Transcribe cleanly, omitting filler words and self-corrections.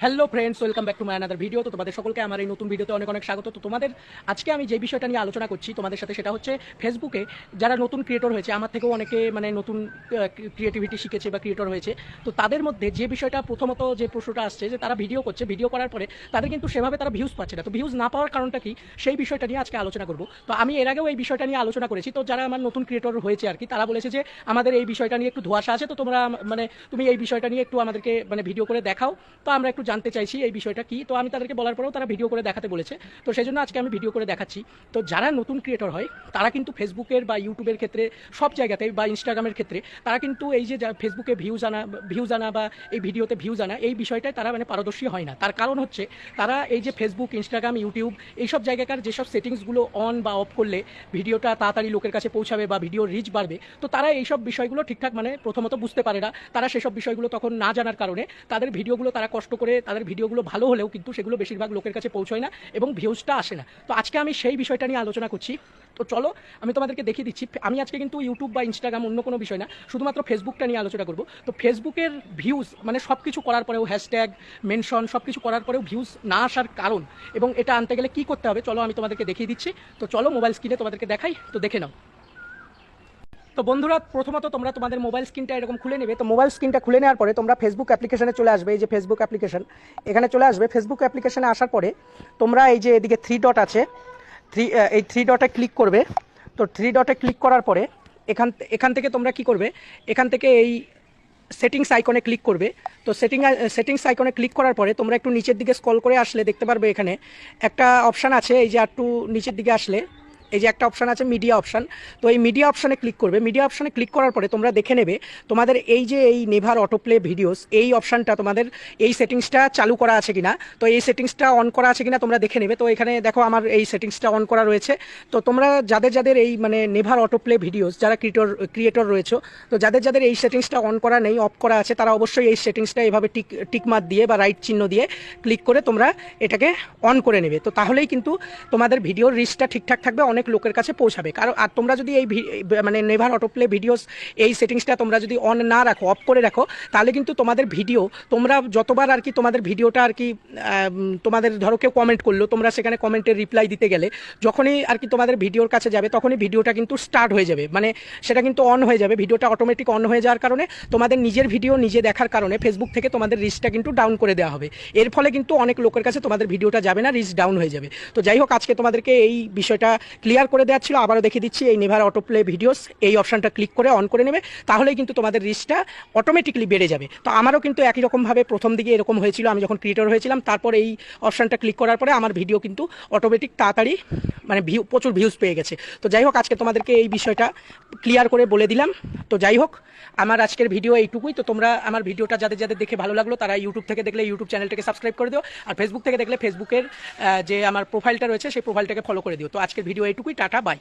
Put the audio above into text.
Hello friends, welcome back to my another video. তো তোমাদের সকলকে আমার এই নতুন ভিডিওতে অনেক অনেক স্বাগত। তো তোমাদের আজকে আমি যে বিষয়টা নিয়ে আলোচনা করছি তোমাদের সাথে, সেটা হচ্ছে ফেসবুকে যারা নতুন ক্রিয়েটর হয়েছে, আমার থেকেও অনেকে মানে নতুন ক্রিয়েটিভিটি শিখেছে বা ক্রিয়েটর হয়েছে। তো তাদের মধ্যে যে বিষয়টা প্রথমত যে প্রশ্নটা আসছে, যে তারা ভিডিও করছে, ভিডিও করার পরে তাদের কিন্তু সেভাবে তারা ভিউজ পাচ্ছে না। তো ভিউজ না পাওয়ার কারণটা কি, সেই বিষয়টা নিয়ে আজকে আলোচনা করব। তো আমি এর আগেও এই বিষয়টা নিয়ে আলোচনা করেছি। তো যারা আমার নতুন ক্রিয়েটর হয়েছে আর কি, তারা বলেছে যে আমাদের এই বিষয়টা নিয়ে একটু ধোঁয়াশা আছে, তো তোমরা মানে তুমি এই বিষয়টা নিয়ে একটু আমাদেরকে মানে ভিডিও করে দেখাও। তো আমরা একটু জানতে চাইছি এই বিষয়টা কি। তো আমি তাদেরকে বলার পরেও তারা ভিডিও করে দেখাতে বলেছে। তো সেই জন্য আজকে আমি ভিডিও করে দেখাচ্ছি। তো যারা নতুন ক্রিয়েটর হয় তারা কিন্তু ফেসবুকের বা ইউটিউবের ক্ষেত্রে সব জায়গাতে বা ইনস্টাগ্রামের ক্ষেত্রে তারা কিন্তু এই যে ফেসবুকে ভিউজ আনা বা এই ভিডিওতে ভিউজ আনা, এই বিষয়টায় তারা মানে পারদর্শী হয় না। তার কারণ হচ্ছে তারা এই যে ফেসবুক, ইনস্টাগ্রাম, ইউটিউব এইসব জায়গাকার যেসব সেটিংসগুলো অন বা অফ করলে ভিডিওটা তাড়াতাড়ি লোকের কাছে পৌঁছাবে বা ভিডিওর রিচ বাড়বে, তো তারা এইসব বিষয়গুলো ঠিকঠাক মানে প্রথমত বুঝতে পারে না। তারা সেসব বিষয়গুলো তখন না জানার কারণে তাদের ভিডিওগুলো তারা কষ্ট করে, তাদের ভিডিওগুলো ভালো হলেও কিন্তু সেগুলো বেশিরভাগ লোকের কাছে পৌঁছয় না এবং ভিউজটা আসে না। তো আজকে আমি সেই বিষয়টা নিয়ে আলোচনা করছি। তো চলো আমি তোমাদেরকে দেখিয়ে দিচ্ছি। আমি আজকে কিন্তু ইউটিউব বা ইনস্টাগ্রাম অন্য কোনো বিষয় না, শুধুমাত্র ফেসবুকটা নিয়ে আলোচনা করব। তো ফেসবুকের ভিউজ মানে সব কিছু করার পরেও, হ্যাশট্যাগ মেনশন সব কিছু করার পরেও ভিউজ না আসার কারণ এবং এটা আনতে গেলে কী করতে হবে, চলো আমি তোমাদেরকে দেখিয়ে দিচ্ছি। তো চলো মোবাইল স্ক্রিনে তোমাদেরকে দেখাই, তো দেখে নাও। তো বন্ধুরা, প্রথমত তোমরা তোমাদের মোবাইল স্ক্রিনটা এরকম খুলে নেবে। তো মোবাইল স্ক্রিনটা খুলে নেওয়ার পরে তোমরা ফেসবুক অ্যাপ্লিকেশনে চলে আসবে। এই যে ফেসবুক অ্যাপ্লিকেশন, এখানে চলে আসবে। ফেসবুক অ্যাপ্লিকেশনে আসার পরে তোমরা এই যে এদিকে থ্রি ডট আছে, এই থ্রি ডটে ক্লিক করবে। তো থ্রি ডটে ক্লিক করার পরে এখান থেকে তোমরা কি করবে, এখান থেকে এই সেটিংস আইকনে ক্লিক করবে। তো সেটিংস আইকনে ক্লিক করার পরে তোমরা একটু নিচের দিকে স্ক্রল করে আসলে দেখতে পারবে এখানে একটা অপশান আছে। এই যে একটু নিচের দিকে আসলে এই যে একটা অপশান আছে, মিডিয়া অপশান। তো এই মিডিয়া অপশানে ক্লিক করবে। মিডিয়া অপশানে ক্লিক করার পরে তোমরা দেখে নেবে তোমাদের এই যে এই নেভার অটোপ্লে ভিডিওস, এই অপশানটা তোমাদের এই সেটিংসটা চালু করা আছে কিনা, তো এই সেটিংসটা অন করা আছে কিনা তোমরা দেখে নেবে। তো এখানে দেখো আমার এই সেটিংসটা অন করা রয়েছে। তো তোমরা যাদের যাদের এই মানে নেভার অটোপ্লে ভিডিওস, যারা ক্রিয়েটর রয়েছে, তো যাদের যাদের এই সেটিংসটা অন করা নেই, অফ করা আছে, তারা অবশ্যই এই সেটিংসটা এভাবে টিকমার্ক দিয়ে বা রাইট চিহ্ন দিয়ে ক্লিক করে তোমরা এটাকে অন করে নেবে। তো তাহলেই কিন্তু তোমাদের ভিডিওর রিচটা ঠিকঠাক থাকবে, অনেক লোকের কাছে পৌঁছাবে। কারণ আর তোমরা যদি এই মানে নেভার অটোপ্লে ভিডিওস এই সেটিংসটা তোমরা যদি অন না রাখো, অফ করে রাখো, তাহলে কিন্তু তোমাদের ভিডিও তোমরা যতবার আর কি তোমাদের ভিডিওটা আর কি তোমাদের ধরো কেউ কমেন্ট করলো, তোমরা সেখানে কমেন্টের রিপ্লাই দিতে গেলে যখনই আর কি তোমাদের ভিডিওর কাছে যাবে, তখনই ভিডিওটা কিন্তু স্টার্ট হয়ে যাবে, মানে সেটা কিন্তু অন হয়ে যাবে। ভিডিওটা অটোমেটিক অন হয়ে যাওয়ার কারণে তোমাদের নিজের ভিডিও নিজে দেখার কারণে ফেসবুক থেকে তোমাদের রিচটা কিন্তু ডাউন করে দেওয়া হবে। এর ফলে কিন্তু অনেক লোকের কাছে তোমাদের ভিডিওটা যাবে না, রিচ ডাউন হয়ে যাবে। তো যাই হোক, আজকে তোমাদেরকে এই বিষয়টা ক্লিয়ার করে দেওয়া ছিল। আবারও দেখিয়ে দিচ্ছি, এই নেভার অটোপ্লে ভিডিওস এই অপশানটা ক্লিক করে অন করে নেবে, তাহলেই কিন্তু তোমাদের রিচটা অটোমেটিকলি বেড়ে যাবে। তো আমারও কিন্তু একই রকমভাবে প্রথম দিকে এরকম হয়েছিল, আমি যখন ক্রিয়েটর হয়েছিলাম, তারপর এই অপশানটা ক্লিক করার পরে আমার ভিডিও কিন্তু অটোমেটিক তাড়াতাড়ি মানে প্রচুর ভিউজ পেয়ে গেছে। তো যাই হোক, আজকে তোমাদেরকে এই বিষয়টা ক্লিয়ার করে বলে দিলাম। তো যাই হোক, আমার আজকের ভিডিও এইটুকুই। তো তোমরা আমার ভিডিওটা যাদের যাদের দেখে ভালো লাগলো, তারা ইউটিউব থেকে দেখলে ইউটিউব চ্যানেলটাকে সাবস্ক্রাইব করে দিও, আর ফেসবুক থেকে দেখলে ফেসবুকের যে আমার প্রোফাইলটা রয়েছে সেই প্রোফাইলটাকে ফলো করে দিও। তো আজকের ভিডিও এইটুকুই, টাটা, বাই।